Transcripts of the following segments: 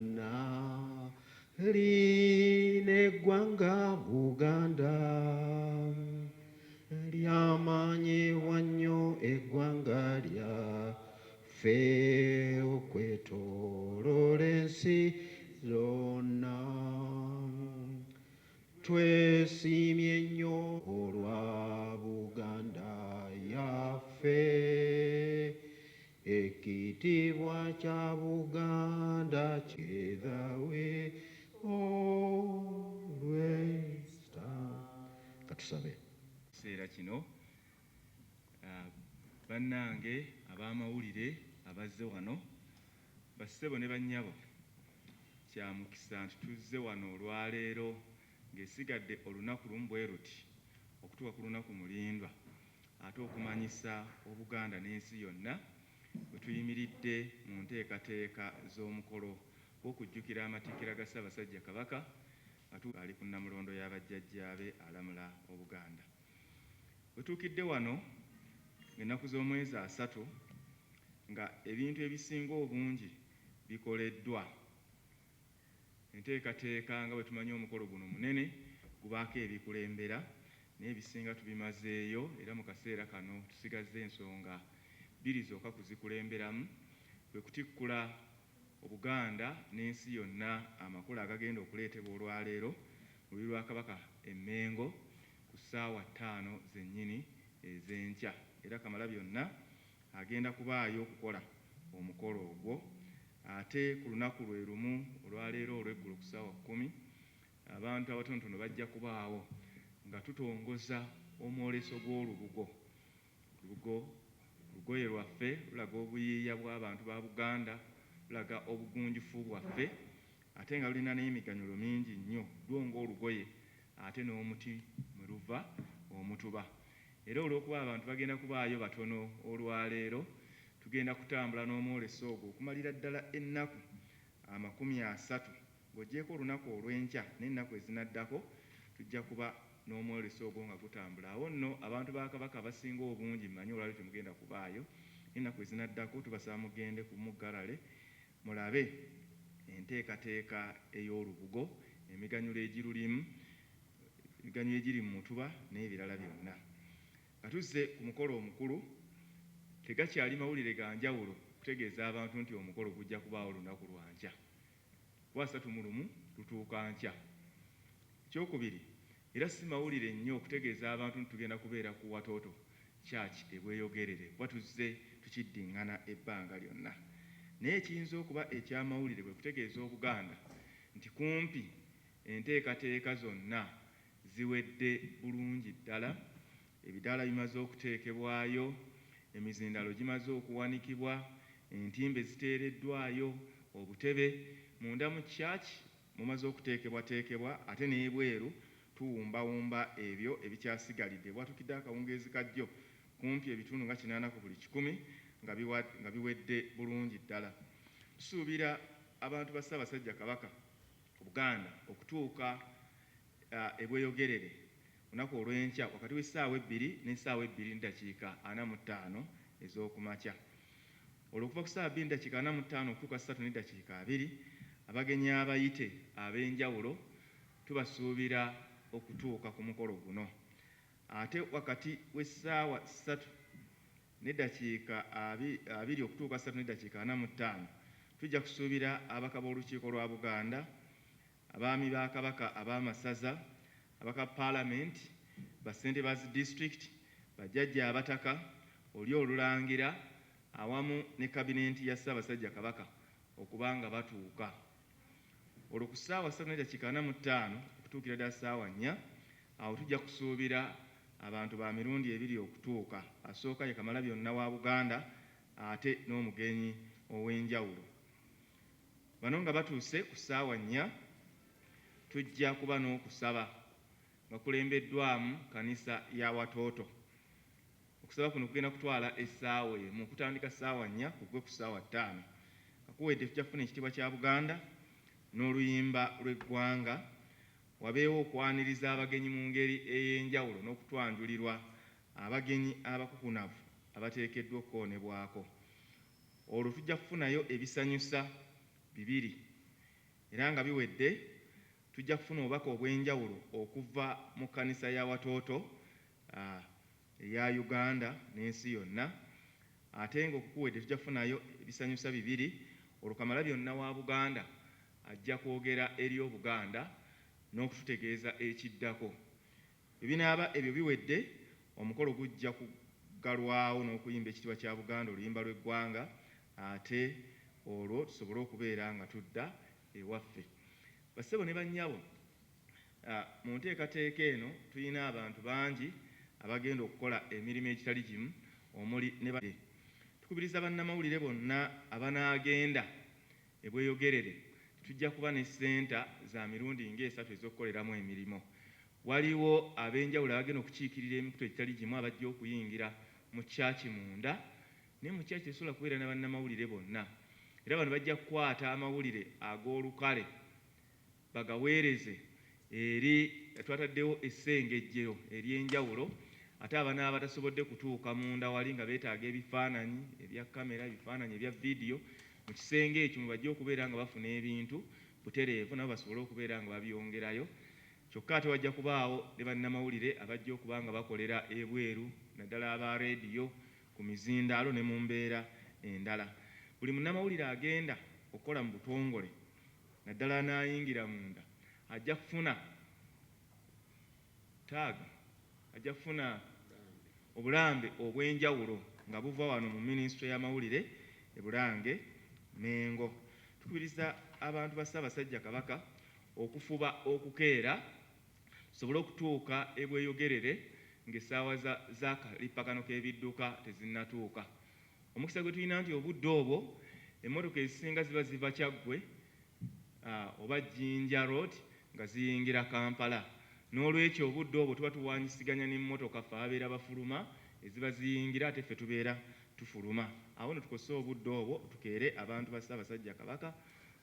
Na linegwanga Buganda lyamanyiwa nnyo eggwanga lyaffe okwetooloola ensi zonna. Twesiimye nnyo olwa Buganda yaffe, ekitiibwa kya Buganda kyezawe always stand. Katusabe. Kiseera kino bannange ab'amawulire abazze wano, bassebo ne bannyabo, kya mukisa nti tuzze wano olwaleero ng'esigadde olunaku lumu bwe luti okutuuka ku lunaku mulindwa, ate okumanyisa Obuganda n'ensi yonna bwe tuyimiridde mu nteekateeka z'omukolo gw'okujjukira amatikkira ga Ssaabasajja Kabaka ali ku Nnamulondo y'abajjajjaabe alamula Obuganda. Bwe tuukidde wano ng'ennaku z'omwezi 3 nga ebintu ebisinga obungi bikoleddwa. Enteekateeka nga bwe tumanyi omukolo guno munene gubaako ebikulembera n'ebisinga tubimazeeyo, era mu kaseera kano tusigazze ensonga 2 zokka kuzikulemberamu, kwe kutikkula Obuganda n'ensi yonna amakulu agagenda okuleetebwa olwaleero mu lubiri lwa Kabaka e Mengo ku ssaawa 5 zennyini ez'enkya. Era Kamalabyonna agenda kubaayo okukola omukolo ogwo. Ate ku lunaku lwe lumu olwaleero olw'eggulo ku ssaawa 10 abantu abatonotono bajja kubaawo nga tutongoza omwoleso gw'olubugo. Lugoye lwaffe lulaga obuyiiya bw'abantu ba Buganda, lulaga obugunjufu bwaffe, ate nga lulina n'emiganyulo mingi nnyo, lwo ng'olugoye ate n'omuti mwe luva omutuba. Era olw'okuba abantu bagenda kubaayo batono olwaleero, tugenda kutambula n'omwoleso ogwo okumalira ddala ennaku 30 ng'oggyeko olunaku olw'enkya n'ennaku ezinaddako, tujja kuba n'omwoleso ogwo nga gutambula. Awo nno abantu ba Kabaka abasinga obungi mmanyi olwaleero temugenda kubaayo, n'ennaku ezinaddako tubasaba mugende ku Muggalale mulabe enteekateeka ey'olubugo, emiganyulo egirulimu, emiganyulo egiri mu mutuba n'ebirala byonna. Nga tuzze ku mukolo omukulu, tegakyali mawulire ga njawulo kutegeeza abantu nti omukolo gujja kubaawo olunaku lwa nkya. 31 lutuuka nkya. Ekyokubiri, era si mawulire nnyo okutegeeza abantu nti tugenda kubeera ku Watoto Church e Bweyogerere, kuba tuzze tukiddiŋŋana ebbanga lyonna. Naye ekiyinza okuba ekyamawulire bwe kutegeeza Obuganda nti kumpi enteekateeka zonna ziwedde bulungi ddala, ebidaala bimaze okuteekebwayo, emizindalo gimaze okuwanikibwa, entimbe ziteereddwayo, obutebe munda mu church mumaze okuteekebwateekebwa, ate n'ebweru tuwumbawumba ebyo ebikyasigalidde. Bwatukidde akawungeezi kajjo kumpi ebitundu nga 80 ku buli 100 nga biwedde bulungi ddala. Tusuubira abantu ba Ssaabasajja Kabaka Buganda okutuuka e Bweyogerere lunaku olw'enkya wakati w'essaawa 2 n'essaawa 2:45 ez'okumakya. Olw'okuva ku ssaawa 2:45 okutuuka 3:20 abagenyi abayite ab'enjawulo tubasuubira okutuuka ku mukolo guno. Ate wakati w'essaawa 3:20 okutuuka 3:45 tujja kusuubira abaka b'olukiiko lwa Buganda, abaami ba Kabaka ab'amasaza, abaka Paalamenti, bassente ba disitulikiti, bajjajja abataka, oli olulangira awamu ne kabineeti ya Ssaabasajja Kabaka okuba nga batuuka. Olwo ku ssaawa 3:45 okutuukira ddala ssaawa 4 awo tujja kusuubira abantu ba mirundi 2 okutuuka. Asooka ye Kamalabyonna wa Buganda ate n'omugenyi ow'enjawulo. Bano nga batuuse ku ssaawa 4 tujja kuba n'okusaba nga kulembeddwamu kanisa ya Watoto. Okusaba kuno kugenda kutwala essaawa emu, kutandika ssaawa 4 kugwe ku ssaawa 5. Kakuwedde tujja kufuna ekitiibwa kya Buganda n'oluyimba lw'eggwanga, wabeewo okwaniriza abagenyi mu ngeri ey'enjawulo n'okutwanjulirwa abagenyi abakukunavu abateekeddwa okukoonebwako. Olwo tujja kufunayo ebisanyusa 2 era nga biwedde tujja kufuna obubaka obw'enjawulo okuva mu kkanisa ya Watoto eya Uganda n'ensi yonna, ate ng'okukuwedde tujja kufunayo ebisanyusa 2. Olukamalabyonna wa Buganda ajja kwogera eri Obuganda n'okututegeeza ekiddako. Ebinaaba ebyo biwedde, omukolo gujja kugalwawo n'okuyimba ekitiibwa kya Buganda, oluyimba lw'eggwanga, ate olwo tusobole okubeera nga tudda ewaffe. Bassebo ne bannyabo, mu nteekateeka eno tulina abantu bangi abagenda okukola emirimu egitali gimu omuli ne tukubiriza bannamawulire bonna abanaagenda ebweyogerere. Tujja kuba ne ssenta za mirundi nga 3 ez'okukoleramu emirimu. Waliwo ab'enjawulo abagenda okukiikirira emikutu egitali gimu abajja okuyingira mu kyaki munda, naye mu kyaki esobola kubeera ne bannamawulire bonna. Era bano bajja kukwata amawulire ag'olukale bagaweereze eri twataddewo essengejjero ery'enjawulo, ate abanaaba batasobodde kutuuka munda wali nga beetaaga ebifaananyi ebya kamera, ebifaananyi ebya vidiyo, mu kisenge ekyo mubajja okubeera nga bafuna ebintu butereevu, nabo basobole okubeera nga babyongerayo. Kyokka ate wajja kubaawo ne bannamawulire abajja okuba nga bakolera ebweru, naddala aba leediyo, ku mizindaalo ne mu mbeera endala. Buli munnamawulire agenda okukola mu butongole, naddala n'ayingira munda, ajja kufuna taaga, ajja kufuna obulambe obw'enjawulo nga buva wano mu minisitule y'amawulire e Bulange Mengo. Tukubiriza abantu ba Ssaabasajja Kabaka okufuba okukeera tusobole okutuuka ebweyogerere ng'essaawa z'akalippakano k'ebidduka tezinnatuuka. Omukisa gwe tulina nti obudde obwo emmotoka ezisinga ziba ziva Kyaggwe oba Jinja Road nga ziyingira Kampala. N'olwekyo obudde obwo tuba tuwanyisiganya n'emmotoka ffe ababeera bafuluma eziba ziyingira ate ffe tubeera tufuluma. Awo nno tukozese obudde obwo tukeere abantu ba Ssaabasajja Kabaka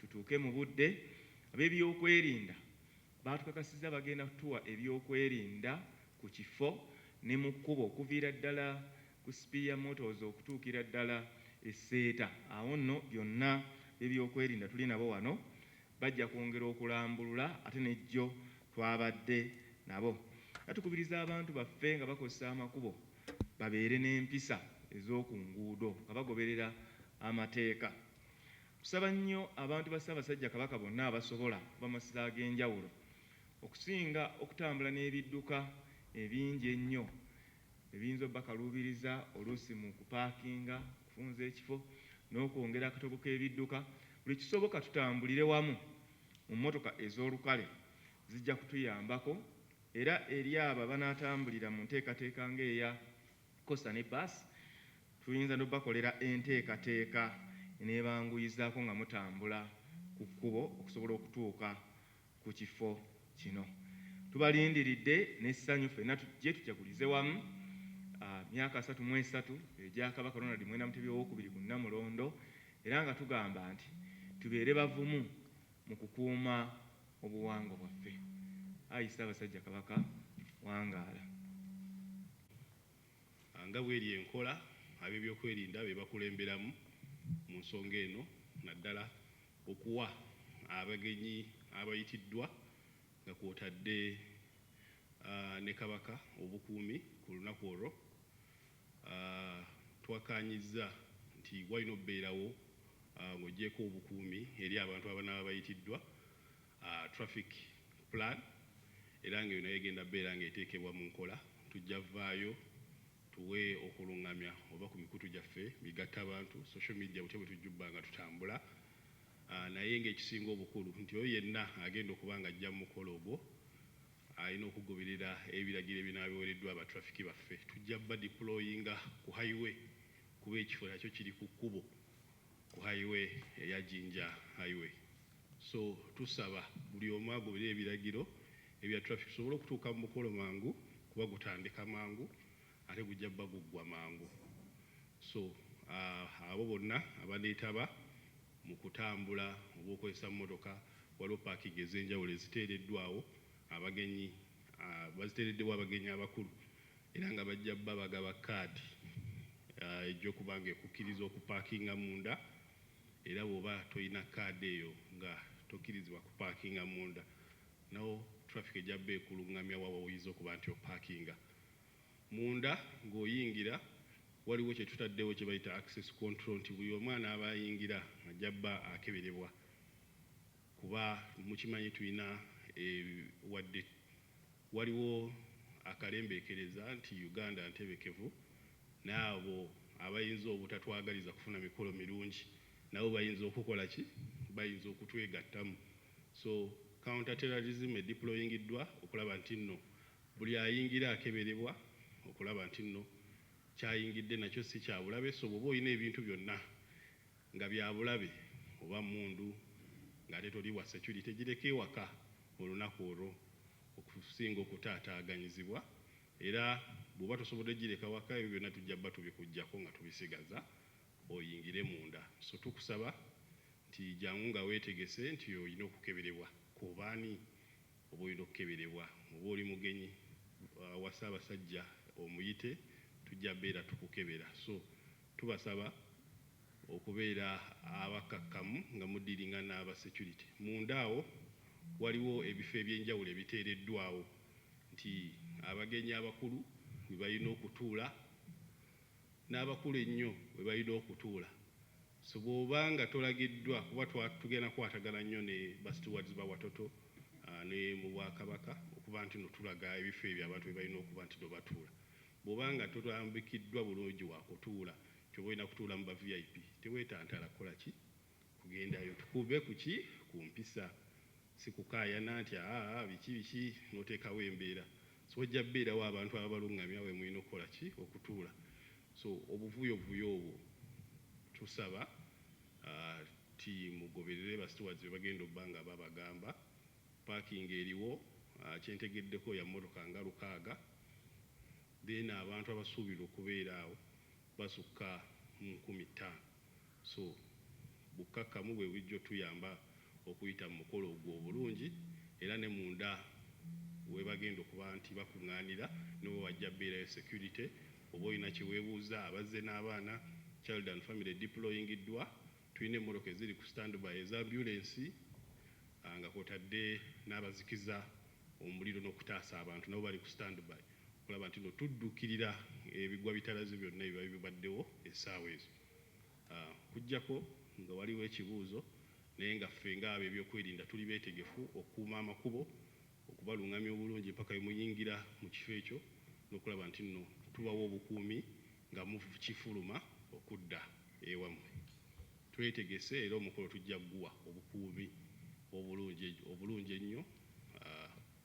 tutuuke mu budde. Ab'ebyokwerinda baatukakasizza bagenda kutuwa ebyokwerinda ku kifo ne mu kkubo okuviira ddala ku Spear Motors okutuukira ddala e Seeta. Awo nno byonna ebyokwerinda tuli nabo wano, bajja kwongera okulambulula ate n'ejjo twabadde nabo. Tukubiriza abantu baffe nga bakozesa amakubo babeere n'empisa ez'oku nguudo nga bagoberera amateeka. Tusaba nnyo abantu ba Ssaabasajja Kabaka bonna abasobola kuba masiro ag'enjawulo okusinga okutambula n'ebidduka ebingi ennyo ebiyinza obbakaluubiriza oluusi mu kupaakinga, kufunza ekifo n'okwongera akatogo k'ebidduka. Buli kisoboka tutambulire wamu mu mmotoka ez'olukale, zijja kutuyambako. Era eri abo abanaatambulira mu nteekateeka ng'eya Kosta ne Bus, tuyinza n'obbakolera enteekateeka eneebanguyizaako nga mutambula ku kkubo okusobola okutuuka ku kifo kino. Tubalindiridde n'essanyu ffenna tujje tujagulize wamu myaka 33 egya Kabaka Ronald Mwenda Mutebi II ku Nnamulondo, era nga tugamba nti tubeere bavumu mu kukuuma obuwangwa bwaffe. Ayi Ssaabasajja Kabaka, wangaala. Nga bw'eri enkola ab'ebyokwerinda be bakulemberamu mu nsonga eno, naddala okuwa abagenyi abayitiddwa nga kwotadde ne Kabaka obukuumi ku lunaku olwo. Twakkaanyizza nti walina okubeerawo ng'oggyeko obukuumi eri abantu abanaaba bayitiddwa, traffic plan, era nga nayo egenda beera ng'eteekebwa mu nkola. Tujja vaayo tuwe okuluŋŋamya oba ku mikutu gyaffe bigatta abantu, social media butya bwe tujjubba nga tutambula, naye ng'ekisinga obukulu nti oyo yenna agenda okuba nga ajja mu mukolo ogwo alina okugoberera ebiragiro ebinaabiweereddwa abatrafiki baffe. Tujja bba deployinga ku highway kuba ekifo nakyo kiri ku kkubo ku highway eya Jinja highway. So tusaba buli omu agoberera ebiragiro ebya traffic tusobole okutuuka mu mukolo mangu, kuba gutandika mangu ate gujja bba guggwa mangu. So abo bonna abaneetaba mu kutambula oba okozesa mmotoka, waliwo paakingi ez'enjawulo eziteereddwawo abagenyi, baziteereddewo abagenyi abakulu, era nga bajja bba bagaba kaadi ejja okuba nga ekukkiriza okupaakinga munda, era bw'oba tolina kaadi eyo nga tokkirizibwa kupaakinga munda. Nawo traffic ejjabba ekulungamya wawa oyinza okuba nti opaakinga. Munda ng'oyingira waliwo kye tutaddewo kye bayita access control nti buli omwana aba ayingira ajjabba akeberebwa. Kuba mukimanyi tulina wadde waliwo akalembeekereza nti Uganda ntebekevu, n'abo abayinza obutatwagaliza kufuna mikolo mirungi nabo bayinza okukola ki? Bayinza okutwegattamu. So counter terrorism edeployingiddwa okulaba nti nno buli ayingira akeberebwa, okulaba nti nno kyayingidde nakyo si kya bulabe. So bw'oba olina ebintu byonna nga bya bulabe oba mundu ng'ate toli wa security, gireke ewaka olunaku olwo okusinga okutaataaganyizibwa. Era bw'oba tosobodde gireka waka, ebyo byonna tujjabba tubikuggyako nga tubisigaza oyingire munda. So tukusaba nti jangu nga weetegese nti olina okukeberebwa. Kubaani oba olina okukeberebwa, oba oli mugenyi wa Ssaabasajja omuyite, tujja beera tukukebera. So tubasaba okubeera abakakkamu nga mudiringa n'aba security. Munda awo waliwo ebifo ebyenjawulo ebiteereddwawo nti abagenyi abakulu we balina okutuula n'abakulu ennyo we balina okutuula. So bw'oba nga tolagiddwa, kuba tugenda kukwatagana nnyo ne bastewards ba Watoto ne mu Bwakabaka okuba nti no tulaga ebifo ebyo abantu we balina okuba nti no batuula. Bw'oba nga totambikiddwa bulungi wa kutuula, ky'oba olina kutuula mu ba VIP, teweetantala kukola ki? Kugendayo. Tukube ku ki? Ku mpisa. Si kukaayana nti biki n'oteekawo embeera. So ojja bbeerawo abantu abalungamya we mulina okukola ki? Okutuula. So obuvuyovuyo obwo tusaba ti mugoberere ba stewards be bagenda obba nga babagamba. Parking eriwo, kyentegeddeko ya mmotoka nga 6, then abantu abasuubirwa okubeera awo basukka mu 15,000. So bukkakkamu bwe bujja tuyamba okuyita mu mukolo ogwo obulungi, era ne munda we bagenda okuba nti bakuŋŋaanira nibo bajja bbeerayo security. Oba olina kye weebuuza, abazze n'abaana, child and family deployingiddwa, tulina emmotoka eziri ku standby eza ambulance nga kwotadde n'abazikiza omuliro n'okutaasa abantu nabo bali ku standby okulaba nti no tuddukirira ebigwa bitalaze byonna ebiba bibaddewo essaawa ezo. Kujjako nga waliwo ekibuuzo naye nga ffe ng'abo ebyokwerinda tuli beetegefu okukuuma amakubo, okubalungamya obulungi mpaka bemuyingira mu kifo ekyo n'okulaba nti nno tubawa obukuumi nga mukifuluma okudda ewammwe. Twetegese era omukolo tujja gguwa obukuumi obulungi ennyo.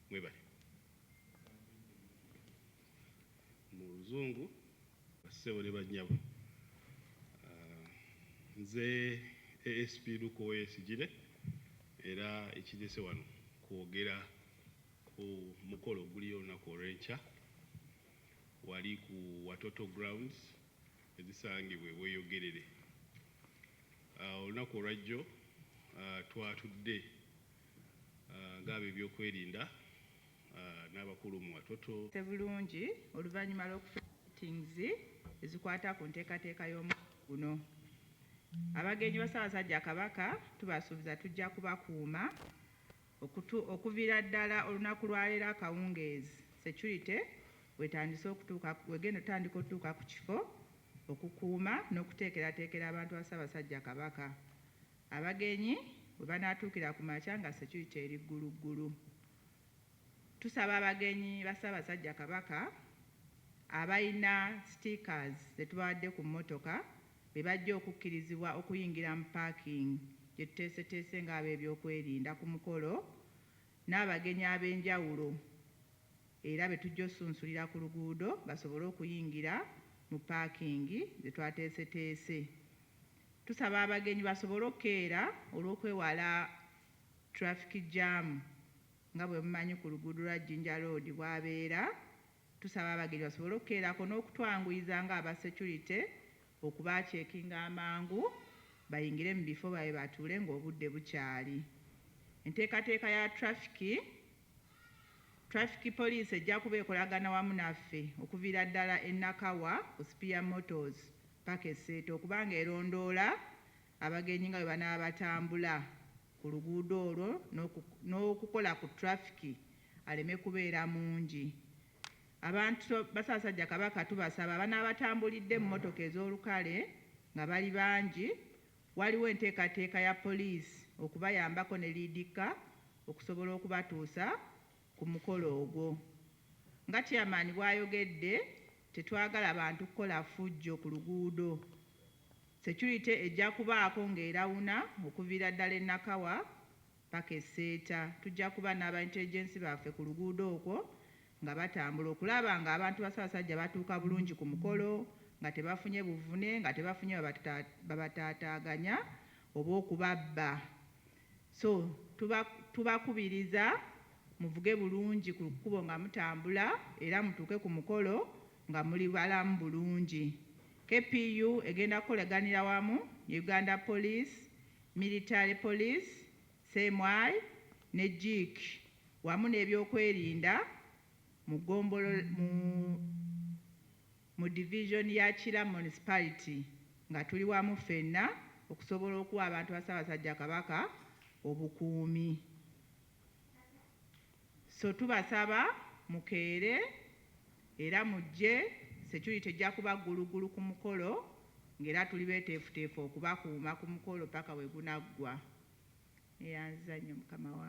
Mwebale. Mu Luzungu bassebo ne bannyabo. Nze ASP Luko Wesigire era ekirese wano kwogera ku mukolo guliyo olunaku olw'enkya wali ku Watoto grounds ezisangibwa Weeyogerere. Olunaku olwajjo twatudde ng'abo ebyokwerinda n'abakulu mu Watoto bulungi oluvannyuma lw'okufuna meetings ezikwata ku nteekateeka y'omukolo guno. Abagenyi ba Ssaabasajja Kabaka tubasuubiza tujja kubakuuma okuviira ddala olunaku lwaleero akawungeezi. Security wegenda otandika okutuuka ku kifo okukuuma n'okuteekerateekera abantu ba Ssaabasajja Kabaka. Abagenyi bwe banaatuukira ku makya nga security eri gguluggulu. Tusaba abagenyi ba Ssaabasajja Kabaka abalina stickers zetubawadde ku mmotoka be bajja okukkirizibwa okuyingira mu parking gye tuteeseteese ng'ab'ebyokwerinda ku mukolo, n'abagenyi ab'enjawulo era be tujja osunsulira ku luguudo basobole okuyingira mu parking ze twateeseteese. Tusaba abagenyi basobole okkeera olw'okwewala traffic jam nga bwe mumanyi ku luguudo lwa Jinja Road bwabeera. Tusaba abagenyi basobole okkeerako n'okutwanguyiza ng'aba security okubacekinga amangu bayingire mu bifo babe batuule ng'obudde bukyali. Enteekateeka ya traffic police ejja kuba ekolagana wamu naffe okuviira ddala e Nakawa ku Spear Motors paka Esseeto okuba ng'erondoola abagenyi nga bwe banaaba batambula ku luguudo olwo n'okukola ku traffic aleme kubeera mungi. Abantu Bassaabasajja Kabaka tubasaba abanaabatambulidde mu mmotoka ez'olukale nga bali bangi, waliwo enteekateeka ya poliisi okubayambako ne liidika okusobola okubatuusa ku mukolo ogwo. Nga chairman bw'ayogedde, tetwagala bantu kukola fujjo ku luguudo. Security ejja kubaako ng'erawuna okuviira ddala e Nakawa paka e Seeta. Tujja kuba n'aba intelligence baffe ku luguudo okwo nga batambula okulaba nga abantu Bassaabasajja batuuka bulungi ku mukolo, nga tebafunye buvune, nga tebafunye babataataaganya oba okubabba. So tubakubiriza muvuge bulungi ku kkubo nga mutambula era mutuuke ku mukolo nga muli balamu bulungi. KPU egenda kukoleganira wamu Uganda Police, Military Police, CMI ne JIC wamu n'ebyokwerinda mu division ya Kira Municipality nga tuli wamu ffenna okusobola okuwa abantu ba Ssaabasajja Kabaka obukuumi. So tubasaba mukeere era mujje, security ejja kuba ggulugulu ku mukolo ng'era tuli beeteefuteefu okubakuuma ku mukolo paka we gunaggwa. Eyanza nnyo Mukama wange.